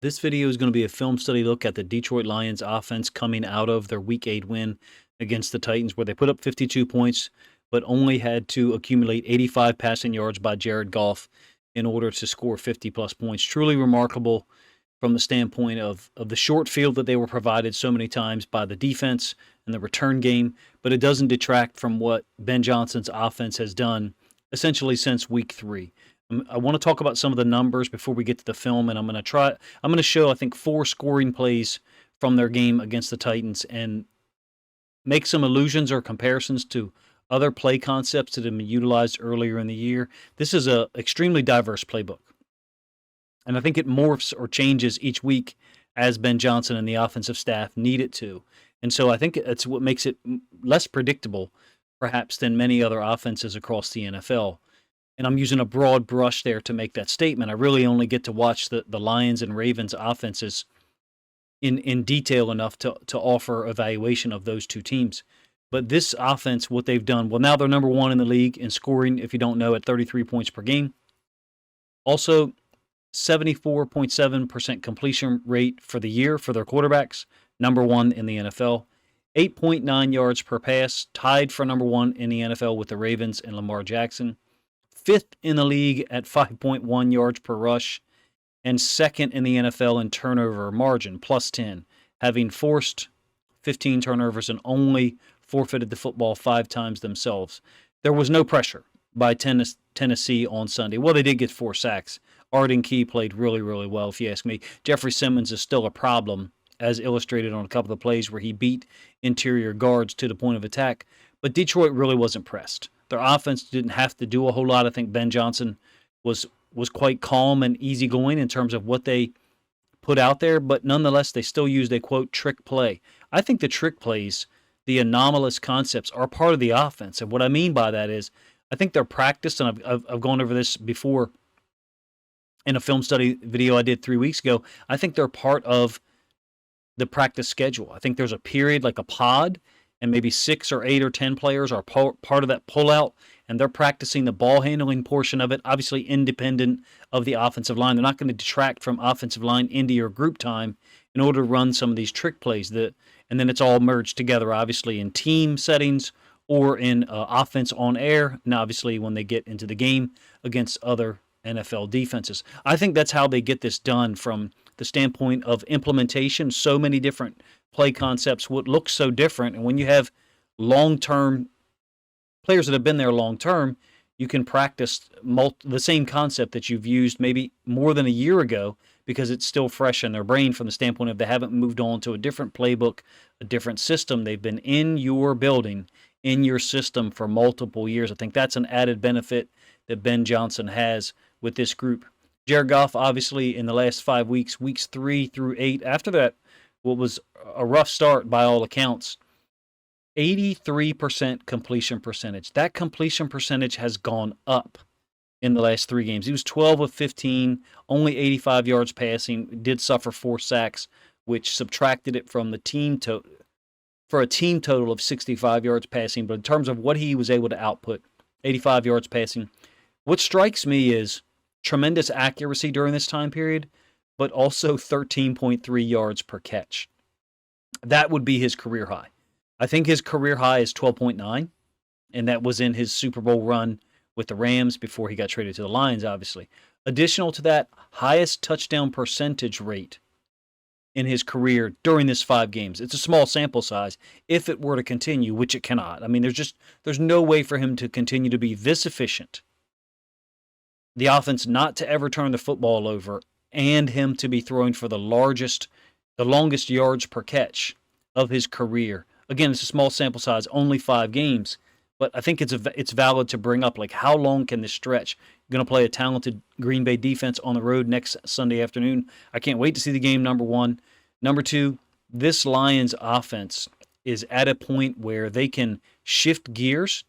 This video is going to be a film study look at the Detroit Lions offense coming out of their Week 8 win against the Titans, where they put up 52 points, but only had to accumulate 85 passing yards by Jared Goff in order to score 50-plus points. Truly remarkable from the standpoint of the short field that they were provided so many times by the defense and the return game, but it doesn't detract from what Ben Johnson's offense has done essentially since Week 3. I want to talk about some of the numbers before we get to the film, and I'm going to show, I think, 4 scoring plays from their game against the Titans and make some allusions or comparisons to other play concepts that have been utilized earlier in the year. This is an extremely diverse playbook, and I think it morphs or changes each week as Ben Johnson and the offensive staff need it to. And so I think it's what makes it less predictable, perhaps, than many other offenses across the NFL. And I'm using a broad brush there to make that statement. I really only get to watch the Lions and Ravens offenses in detail enough to offer evaluation of those two teams. But this offense, what they've done, well, now they're number 1 in the league in scoring, if you don't know, at 33 points per game. Also, 74.7% completion rate for the year for their quarterbacks, number 1 in the NFL. 8.9 yards per pass, tied for number 1 in the NFL with the Ravens and Lamar Jackson. 5th in the league at 5.1 yards per rush, and 2nd in the NFL in turnover margin, plus 10, having forced 15 turnovers and only forfeited the football 5 times themselves. There was no pressure by Tennessee on Sunday. Well, they did get 4 sacks. Arden Key played really, really well, if you ask me. Jeffrey Simmons is still a problem, as illustrated on a couple of plays where he beat interior guards to the point of attack. But Detroit really wasn't pressed. Their offense didn't have to do a whole lot. I think Ben Johnson was quite calm and easygoing in terms of what they put out there, but nonetheless, they still used a, quote, trick play. I think the trick plays, the anomalous concepts, are part of the offense. And what I mean by that is I think they're practiced, and I've gone over this before in a film study video I did 3 weeks ago. I think they're part of the practice schedule. I think there's a period like a pod, and maybe 6 or 8 or 10 players are part of that pullout, and they're practicing the ball handling portion of it, obviously independent of the offensive line. They're not going to detract from offensive line into your group time in order to run some of these trick plays. And then it's all merged together, obviously, in team settings or in offense on air, and obviously when they get into the game against other NFL defenses. I think that's how they get this done from the standpoint of implementation. So many different play concepts, what looks so different. And when you have long-term players that have been there long-term, you can practice the same concept that you've used maybe more than a year ago because it's still fresh in their brain from the standpoint of they haven't moved on to a different playbook, a different system. They've been in your building, in your system for multiple years. I think that's an added benefit that Ben Johnson has with this group. Jared Goff, obviously, in the last 5 weeks, weeks 3 through 8, after that, what was a rough start by all accounts, 83% completion percentage. That completion percentage has gone up in the last 3 games. He was 12 of 15, only 85 yards passing, did suffer 4 sacks, which subtracted it from the team total for a team total of 65 yards passing. But in terms of what he was able to output, 85 yards passing. What strikes me is tremendous accuracy during this time period, but also 13.3 yards per catch. That would be his career high. I think his career high is 12.9, and that was in his Super Bowl run with the Rams before he got traded to the Lions, obviously. Additional to that, highest touchdown percentage rate in his career during this 5 games. It's a small sample size if it were to continue, which it cannot. I mean, there's no way for him to continue to be this efficient. The offense not to ever turn the football over, and him to be throwing for the longest yards per catch of his career. Again, it's a small sample size, only 5 games, but I think it's valid to bring up, like, how long can this stretch? You're going to play a talented Green Bay defense on the road next Sunday afternoon. I can't wait to see the game, number 1. Number 2, this Lions offense is at a point where they can shift gears,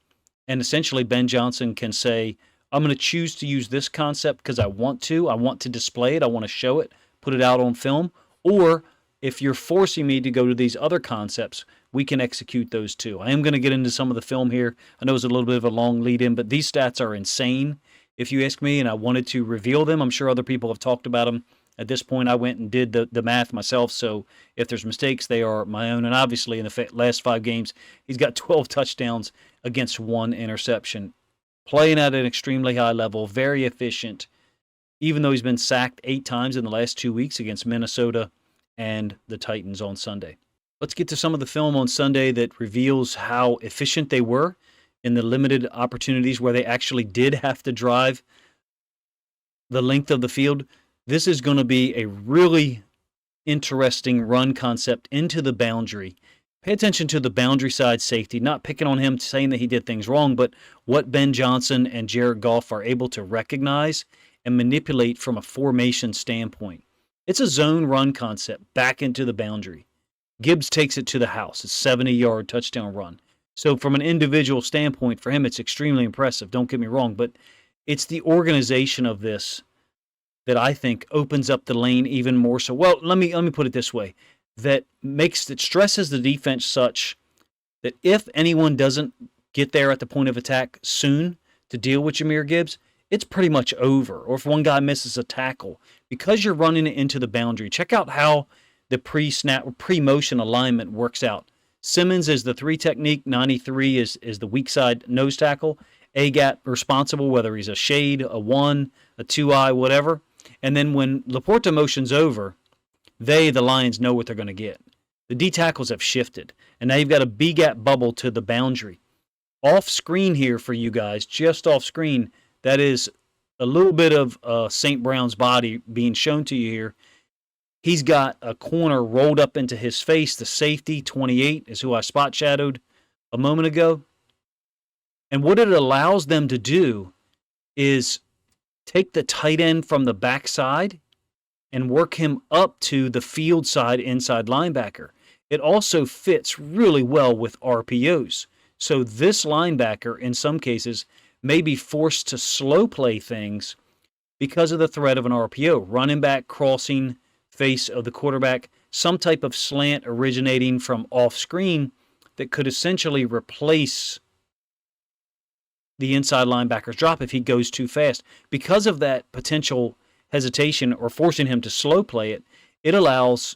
and essentially Ben Johnson can say, I'm going to choose to use this concept because I want to. I want to display it. I want to show it, put it out on film. Or if you're forcing me to go to these other concepts, we can execute those too. I am going to get into some of the film here. I know it's a little bit of a long lead-in, but these stats are insane, if you ask me, and I wanted to reveal them. I'm sure other people have talked about them At this point, I went and did the math myself, so if there's mistakes, they are my own. And obviously, in the last 5 games, he's got 12 touchdowns against 1 interception. Playing at an extremely high level, very efficient, even though he's been sacked 8 times in the last 2 weeks against Minnesota and the Titans on Sunday. Let's get to some of the film on Sunday that reveals how efficient they were in the limited opportunities where they actually did have to drive the length of the field. This is going to be a really interesting run concept into the boundary. Pay attention to the boundary side safety, not picking on him saying that he did things wrong, but what Ben Johnson and Jared Goff are able to recognize and manipulate from a formation standpoint. It's a zone run concept back into the boundary. Gibbs takes it to the house. It's a 70-yard touchdown run. So from an individual standpoint, for him, it's extremely impressive. Don't get me wrong, but it's the organization of this that I think opens up the lane even more so. Well, let me put it this way. That stresses the defense such that if anyone doesn't get there at the point of attack soon to deal with Jahmyr Gibbs, it's pretty much over. Or if one guy misses a tackle, because you're running it into the boundary. Check out how the pre-snap or pre-motion alignment works out. Simmons is the 3 technique, 93 is the weak side nose tackle. A-gap responsible, whether he's a shade, a 1, a 2-eye, whatever. And then when Laporta motions over, the Lions, know what they're going to get. The D tackles have shifted, and now you've got a B-gap bubble to the boundary. Off screen here for you guys, just off screen, that is a little bit of St. Brown's body being shown to you here. He's got a corner rolled up into his face. The safety, 28, is who I spot shadowed a moment ago. And what it allows them to do is take the tight end from the backside and work him up to the field side inside linebacker. It also fits really well with RPOs. So this linebacker, in some cases, may be forced to slow play things because of the threat of an RPO. Running back crossing face of the quarterback, some type of slant originating from off screen that could essentially replace the inside linebacker's drop if he goes too fast. Because of that potential hesitation or forcing him to slow play it, it allows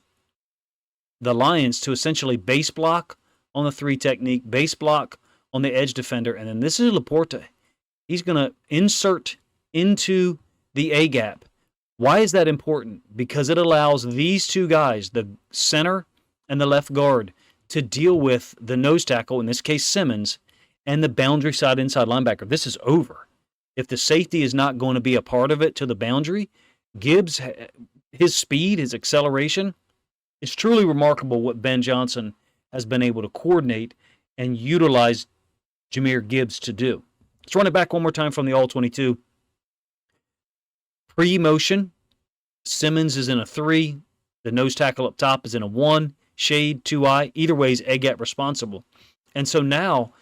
the Lions to essentially base block on the 3 technique, base block on the edge defender, and then this is Laporta. He's going to insert into the A-gap. Why is that important? Because it allows these 2 guys, the center and the left guard, to deal with the nose tackle, in this case Simmons, and the boundary side inside linebacker. This is over. If the safety is not going to be a part of it to the boundary, Gibbs, his speed, his acceleration, it's truly remarkable what Ben Johnson has been able to coordinate and utilize Jahmyr Gibbs to do. Let's run it back one more time from the All-22. Pre-motion, Simmons is in a 3. The nose tackle up top is in a 1. Shade, 2-eye. Either way is A-gap responsible. And so now,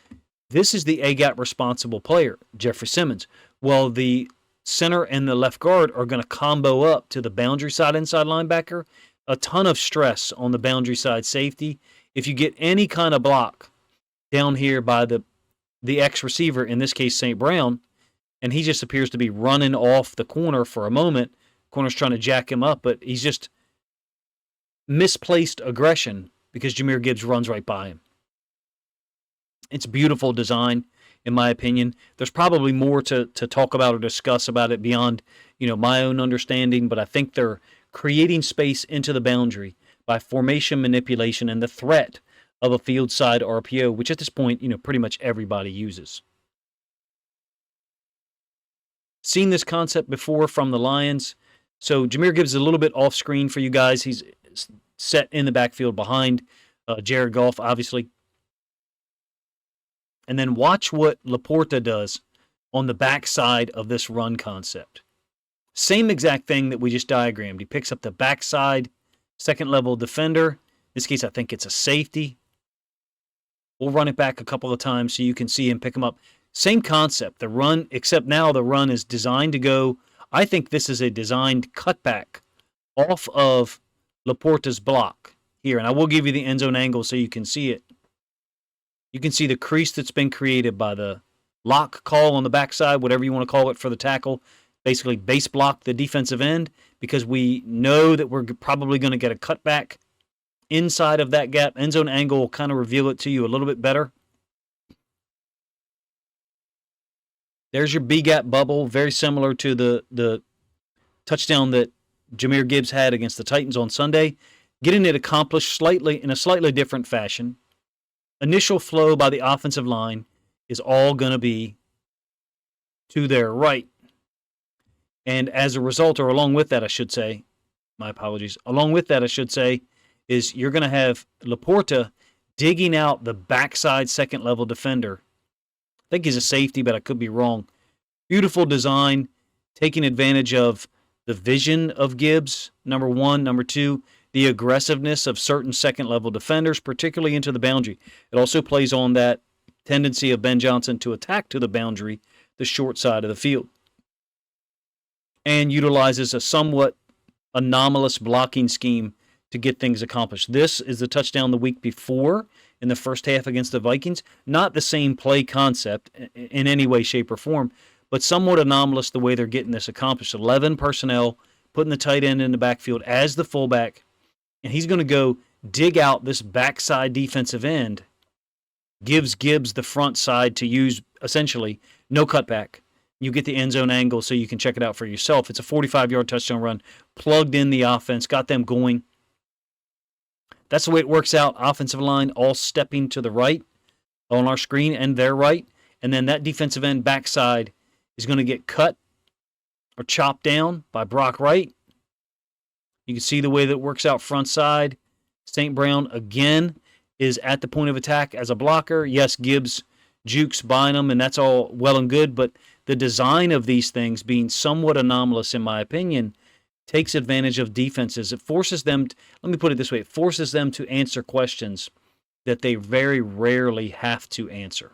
this is the A-gap responsible player, Jeffrey Simmons. Well, the center and the left guard are going to combo up to the boundary side inside linebacker. A ton of stress on the boundary side safety. If you get any kind of block down here by the ex-receiver, in this case St. Brown, and he just appears to be running off the corner for a moment. Corner's trying to jack him up, but he's just misplaced aggression because Jahmyr Gibbs runs right by him. It's beautiful design, in my opinion. There's probably more to talk about or discuss about it beyond, my own understanding, but I think they're creating space into the boundary by formation manipulation and the threat of a field side RPO, which at this point, pretty much everybody uses. Seen this concept before from the Lions. So Jahmyr Gibbs is a little bit off screen for you guys. He's set in the backfield behind Jared Goff, obviously. And then watch what Laporta does on the backside of this run concept. Same exact thing that we just diagrammed. He picks up the backside, second level defender. In this case, I think it's a safety. We'll run it back a couple of times so you can see him pick him up. Same concept, the run, except now the run is designed to go. I think this is a designed cutback off of Laporta's block here. And I will give you the end zone angle so you can see it. You can see the crease that's been created by the lock call on the backside, whatever you want to call it for the tackle. basically base block the defensive end because we know that we're probably going to get a cutback inside of that gap. End zone angle will kind of reveal it to you a little bit better. There's your B-gap bubble, very similar to the touchdown that Jahmyr Gibbs had against the Titans on Sunday. Getting it accomplished in a slightly different fashion. Initial flow by the offensive line is all going to be to their right. And as a result, or along with that, I should say, my apologies, along with that, I should say, is you're going to have Laporta digging out the backside second-level defender. I think he's a safety, but I could be wrong. Beautiful design, taking advantage of the vision of Gibbs, number one. Number two, the aggressiveness of certain second-level defenders, particularly into the boundary. It also plays on that tendency of Ben Johnson to attack to the boundary, the short side of the field, and utilizes a somewhat anomalous blocking scheme to get things accomplished. This is the touchdown the week before in the first half against the Vikings. Not the same play concept in any way, shape, or form, but somewhat anomalous the way they're getting this accomplished. 11 personnel, putting the tight end in the backfield as the fullback, and he's going to go dig out this backside defensive end, gives Gibbs the front side to use essentially no cutback. You get the end zone angle so you can check it out for yourself. It's a 45-yard touchdown run, plugged in the offense, got them going. That's the way it works out. Offensive line all stepping to the right on our screen and their right. And then that defensive end backside is going to get cut or chopped down by Brock Wright. You can see the way that it works out front side. St. Brown, again, is at the point of attack as a blocker. Yes, Gibbs jukes Bynum, and that's all well and good, but the design of these things being somewhat anomalous, in my opinion, takes advantage of defenses. It forces them, let me put it this way, it forces them to answer questions that they very rarely have to answer.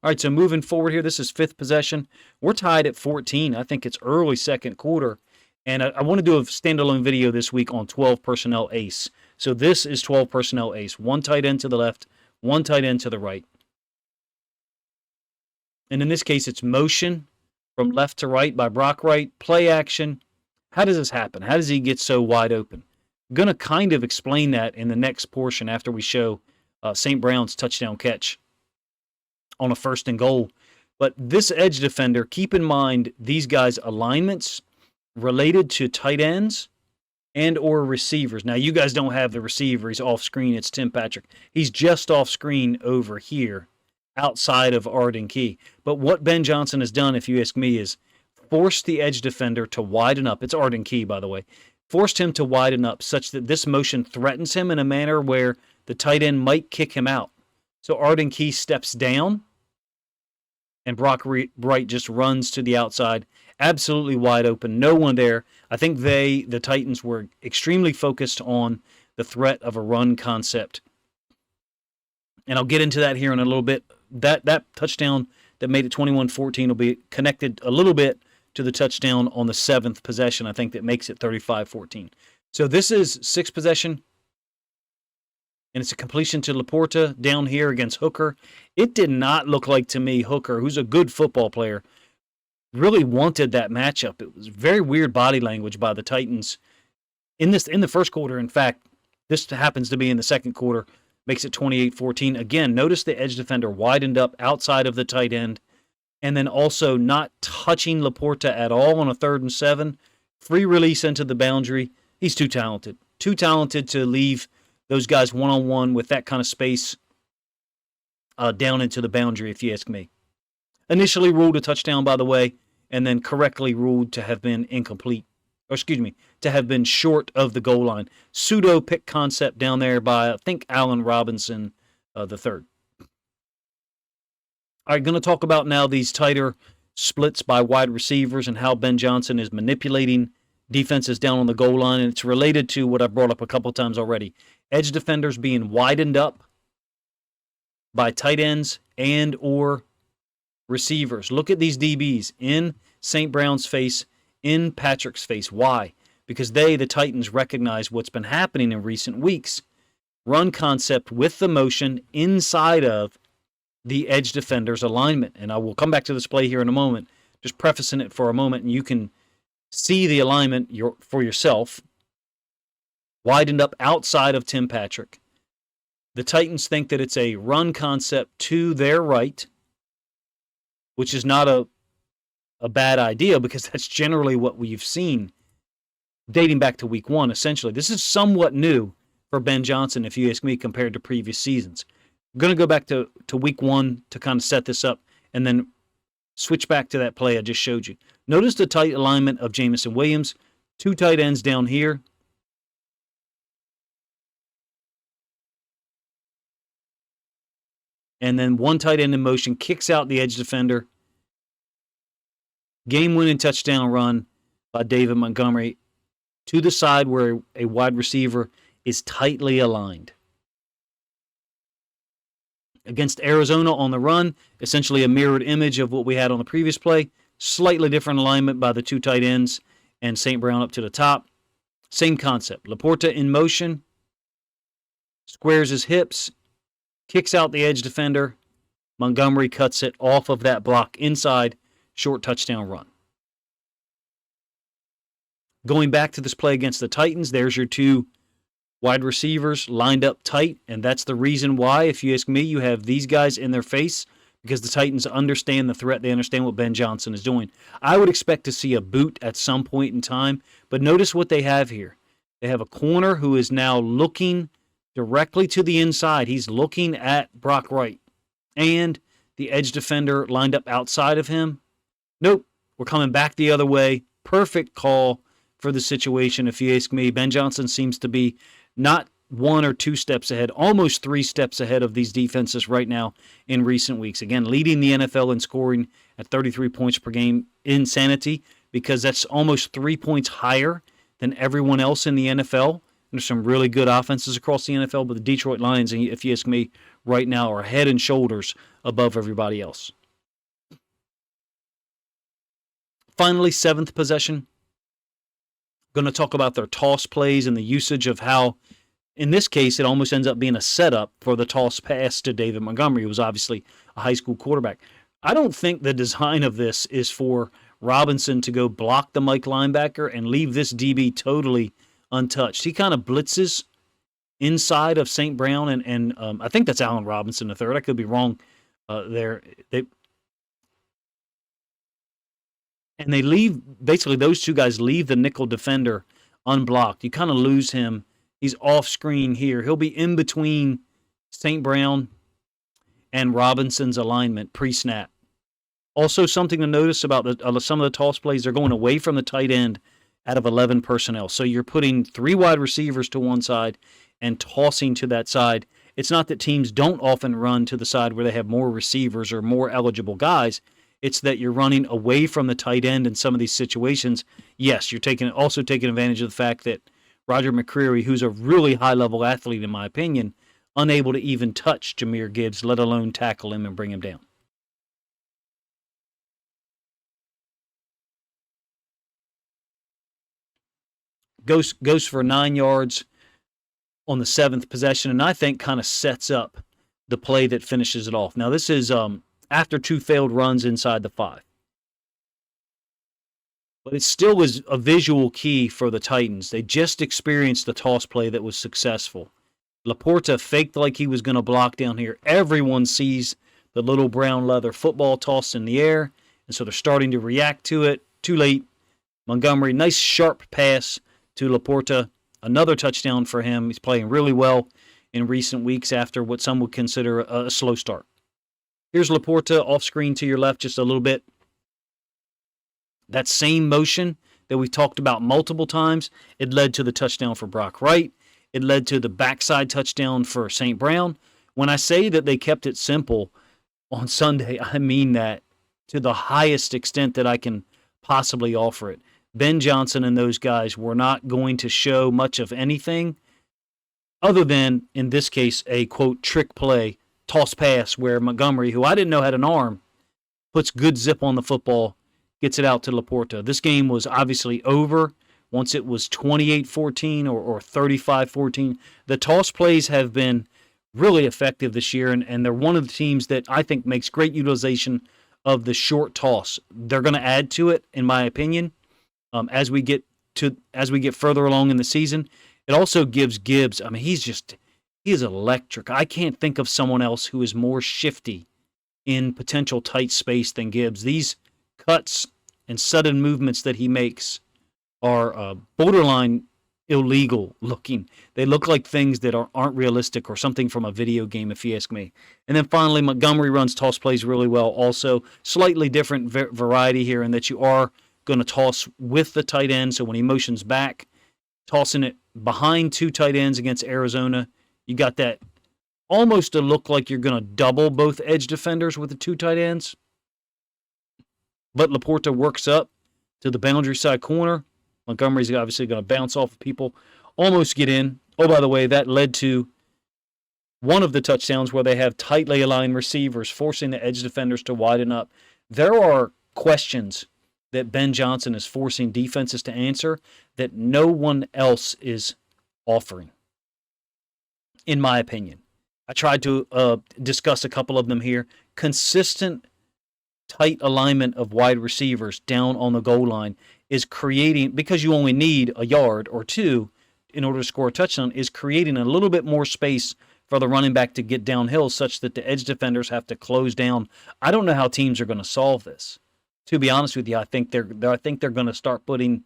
All right, so moving forward here, this is fifth possession. We're tied at 14. I think it's early second quarter. And I want to do a standalone video this week on 12 personnel ace. So this is 12 personnel ace. One tight end to the left, one tight end to the right. And in this case, it's motion from left to right by Brock Wright, play action. How does this happen? How does he get so wide open? I'm going to kind of explain that in the next portion after we show St. Brown's touchdown catch on a 1st and goal. But this edge defender, keep in mind these guys' alignments related to tight ends and or receivers. Now, you guys don't have the receiver. He's off screen. It's Tim Patrick. He's just off screen over here outside of Arden Key. But what Ben Johnson has done, if you ask me, is forced the edge defender to widen up. It's Arden Key, by the way. Forced him to widen up such that this motion threatens him in a manner where the tight end might kick him out. So Arden Key steps down, and Brock Wright just runs to the outside, absolutely wide open, no one there. I think the Titans, were extremely focused on the threat of a run concept. And I'll get into that here in a little bit. That touchdown that made it 21-14 will be connected a little bit to the touchdown on the 7th possession, I think, that makes it 35-14. So this is 6th possession, and it's a completion to Laporta down here against Hooker. It did not look like to me Hooker, who's a good football player, really wanted that matchup. It was very weird body language by the Titans in the first quarter. In fact, this happens to be in the second quarter, makes it 28-14. Again, notice the edge defender widened up outside of the tight end, and then also not touching Laporta at all on a 3rd and 7. Free release into the boundary. He's too talented. Too talented to leave those guys one-on-one with that kind of space down into the boundary, if you ask me. Initially ruled a touchdown, by the way, and then correctly ruled to have been incomplete. Or excuse me, to have been short of the goal line. Pseudo pick concept down there by, I think, Allen Robinson the third. All right, going to talk about now these tighter splits by wide receivers and how Ben Johnson is manipulating defenses down on the goal line. And it's related to what I brought up a couple times already. Edge defenders being widened up by tight ends and or receivers. Look at these DBs in St. Brown's face, in Patrick's face. Why? Because the Titans, recognize what's been happening in recent weeks. Run concept with the motion inside of the edge defender's alignment. And I will come back to this play here in a moment just prefacing it for a moment, and you can see the alignment for yourself. Widened up outside of Tim Patrick. The Titans think that it's a run concept to their right, which is not a bad idea because that's generally what we've seen dating back to week 1, essentially. This is somewhat new for Ben Johnson, if you ask me, compared to previous seasons. I'm going to go back to week 1 to kind of set this up and then switch back to that play I just showed you. Notice the tight alignment of Jameson Williams, 2 tight ends down here. And then 1 tight end in motion, kicks out the edge defender. Game-winning touchdown run by David Montgomery to the side where a wide receiver is tightly aligned. Against Arizona on the run, essentially a mirrored image of what we had on the previous play. Slightly different alignment by the 2 tight ends and St. Brown up to the top. Same concept. Laporta in motion, squares his hips, kicks out the edge defender. Montgomery cuts it off of that block inside, short touchdown run. Going back to this play against the Titans, there's your 2 wide receivers lined up tight, and that's the reason why, if you ask me, you have these guys in their face, because the Titans understand the threat. They understand what Ben Johnson is doing. I would expect to see a boot at some point in time, but notice what they have here. They have a corner who is now looking directly to the inside. He's looking at Brock Wright. And the edge defender lined up outside of him. Nope, we're coming back the other way. Perfect call for the situation, if you ask me. Ben Johnson seems to be not 1 or 2 steps ahead, almost 3 steps ahead of these defenses right now in recent weeks. Again, leading the NFL in scoring at 33 points per game. Insanity, because that's almost 3 points higher than everyone else in the NFL. There's some really good offenses across the NFL, but the Detroit Lions, if you ask me, right now are head and shoulders above everybody else. Finally, 7th possession. Going to talk about their toss plays and the usage of how, in this case, it almost ends up being a setup for the toss pass to David Montgomery, who was obviously a high school quarterback. I don't think the design of this is for Robinson to go block the Mike linebacker and leave this DB totally untouched. He kind of blitzes inside of St. Brown, and I think that's Allen Robinson III. I could be wrong there. They leave, basically those 2 guys leave the nickel defender unblocked. You kind of lose him. He's off screen here. He'll be in between St. Brown and Robinson's alignment pre-snap. Also, something to notice about some of the toss plays, they're going away from the tight end out of 11 personnel. So you're putting 3 wide receivers to one side and tossing to that side. It's not that teams don't often run to the side where they have more receivers or more eligible guys. It's that you're running away from the tight end in some of these situations. Yes, you're also taking advantage of the fact that Roger McCreary, who's a really high-level athlete in my opinion, unable to even touch Jahmyr Gibbs, let alone tackle him and bring him down. Goes for 9 yards on the 7th possession, and I think kind of sets up the play that finishes it off. Now, this is after 2 failed runs inside the 5. But it still was a visual key for the Titans. They just experienced the toss play that was successful. Laporta faked like he was going to block down here. Everyone sees the little brown leather football tossed in the air, and so they're starting to react to it. Too late. Montgomery, nice sharp pass to Laporta. Another touchdown for him. He's playing really well in recent weeks after what some would consider a slow start. Here's Laporta off screen to your left just a little bit. That same motion that we talked about multiple times, it led to the touchdown for Brock Wright. It led to the backside touchdown for St. Brown. When I say that they kept it simple on Sunday, I mean that to the highest extent that I can possibly offer it. Ben Johnson and those guys were not going to show much of anything other than, in this case, a, quote, trick play, toss pass, where Montgomery, who I didn't know had an arm, puts good zip on the football, gets it out to Laporta. This game was obviously over once it was 28-14 or 35-14. The toss plays have been really effective this year, and they're one of the teams that I think makes great utilization of the short toss. They're going to add to it, in my opinion, as we get further along in the season. It also gives Gibbs. I mean, he is electric. I can't think of someone else who is more shifty in potential tight space than Gibbs. These cuts and sudden movements that he makes are borderline illegal looking. They look like things that aren't realistic or something from a video game, if you ask me. And then finally, Montgomery runs toss plays really well. Also, slightly different variety here in that you are going to toss with the tight end. So when he motions back, tossing it behind two tight ends against Arizona, you got that almost to look like you're going to double both edge defenders with the two tight ends. But Laporta works up to the boundary side corner. Montgomery's obviously going to bounce off of people, almost get in. Oh, by the way, that led to one of the touchdowns where they have tightly aligned receivers, forcing the edge defenders to widen up. There are questions that Ben Johnson is forcing defenses to answer that no one else is offering, in my opinion. I tried to discuss a couple of them here. Consistent tight alignment of wide receivers down on the goal line is creating, because you only need a yard or two in order to score a touchdown, is creating a little bit more space for the running back to get downhill such that the edge defenders have to close down. I don't know how teams are going to solve this. To be honest with you, I think they're going to start putting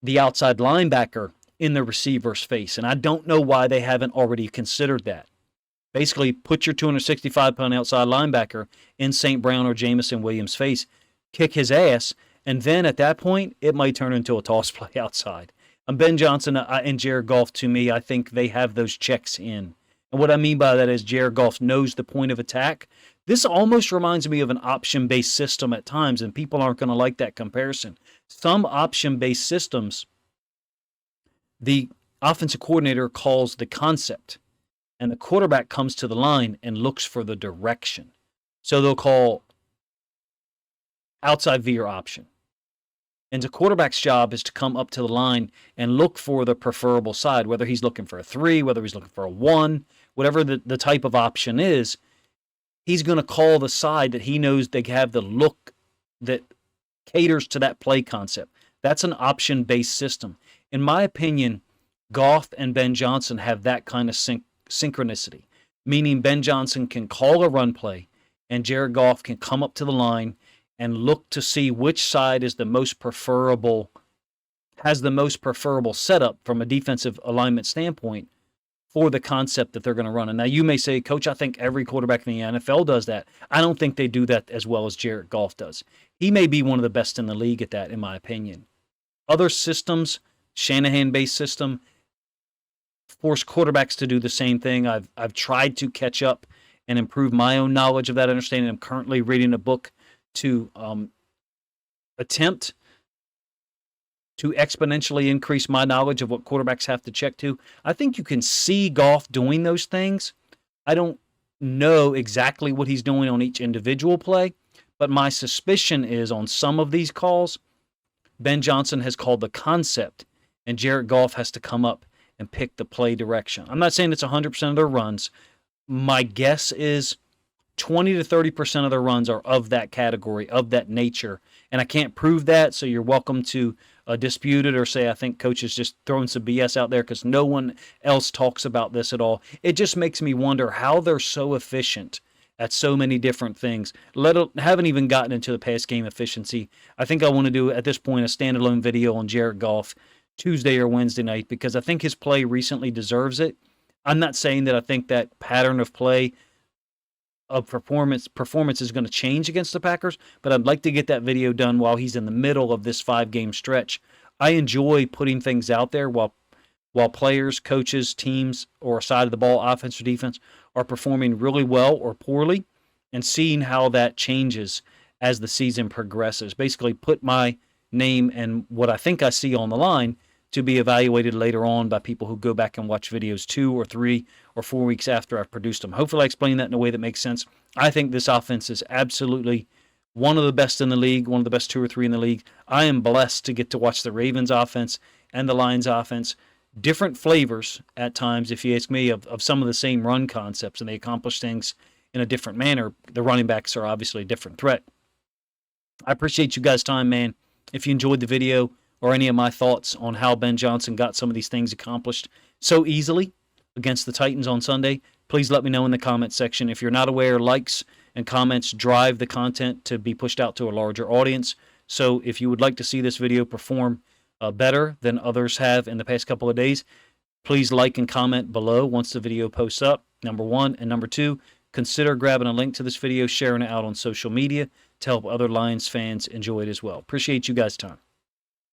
the outside linebacker in the receiver's face, and I don't know why they haven't already considered that. Basically, put your 265-pound outside linebacker in St. Brown or Jamison Williams' face, kick his ass, and then at that point, it might turn into a toss play outside. And Ben Johnson and Jared Goff, to me, I think they have those checks in. And what I mean by that is Jared Goff knows the point of attack. This almost reminds me of an option-based system at times, and people aren't going to like that comparison. Some option-based systems, the offensive coordinator calls the concept, and the quarterback comes to the line and looks for the direction. So they'll call outside veer option. And the quarterback's job is to come up to the line and look for the preferable side, whether he's looking for a 3, whether he's looking for a 1, whatever the type of option is. He's going to call the side that he knows they have the look that caters to that play concept. That's an option-based system. In my opinion, Goff and Ben Johnson have that kind of synchronicity, meaning Ben Johnson can call a run play and Jared Goff can come up to the line and look to see which side is the most preferable, has the most preferable setup from a defensive alignment standpoint for the concept that they're going to run. And now you may say, Coach, I think every quarterback in the NFL does that. I don't think they do that as well as Jared Goff does. He may be one of the best in the league at that, in my opinion. Other systems, Shanahan-based system, force quarterbacks to do the same thing. I've tried to catch up and improve my own knowledge of that understanding. I'm currently reading a book to attempt to exponentially increase my knowledge of what quarterbacks have to check to. I think you can see Goff doing those things. I don't know exactly what he's doing on each individual play, but my suspicion is on some of these calls, Ben Johnson has called the concept, and Jared Goff has to come up and pick the play direction. I'm not saying it's 100% of their runs. My guess is 20 to 30% of their runs are of that category, of that nature. And I can't prove that, so you're welcome to dispute it or say, I think Coach is just throwing some BS out there because no one else talks about this at all. It just makes me wonder how they're so efficient at so many different things. Haven't even gotten into the pass game efficiency. I think I want to do, at this point, a standalone video on Jared Goff Tuesday or Wednesday night because I think his play recently deserves it. I'm not saying that I think that pattern of play of performance is going to change against the Packers, but I'd like to get that video done while he's in the middle of this 5-game stretch. I enjoy putting things out there while players, coaches, teams, or side of the ball, offense or defense, are performing really well or poorly, and seeing how that changes as the season progresses. Basically, put my name and what I think I see on the line to be evaluated later on by people who go back and watch videos 2 or 3 or 4 weeks after I've produced them. Hopefully I explain that in a way that makes sense. I think this offense is absolutely one of the best in the league, one of the best 2 or 3 in the league. I am blessed to get to watch the Ravens offense and the Lions offense. Different flavors at times, if you ask me, of some of the same run concepts, and they accomplish things in a different manner. The running backs are obviously a different threat. I appreciate you guys' time, man. If you enjoyed the video or any of my thoughts on how Ben Johnson got some of these things accomplished so easily against the Titans on Sunday, please let me know in the comment section. If you're not aware, likes and comments drive the content to be pushed out to a larger audience. So if you would like to see this video perform better than others have in the past couple of days, please like and comment below once the video posts up, number one. And number two, consider grabbing a link to this video, sharing it out on social media to help other Lions fans enjoy it as well. Appreciate you guys' time.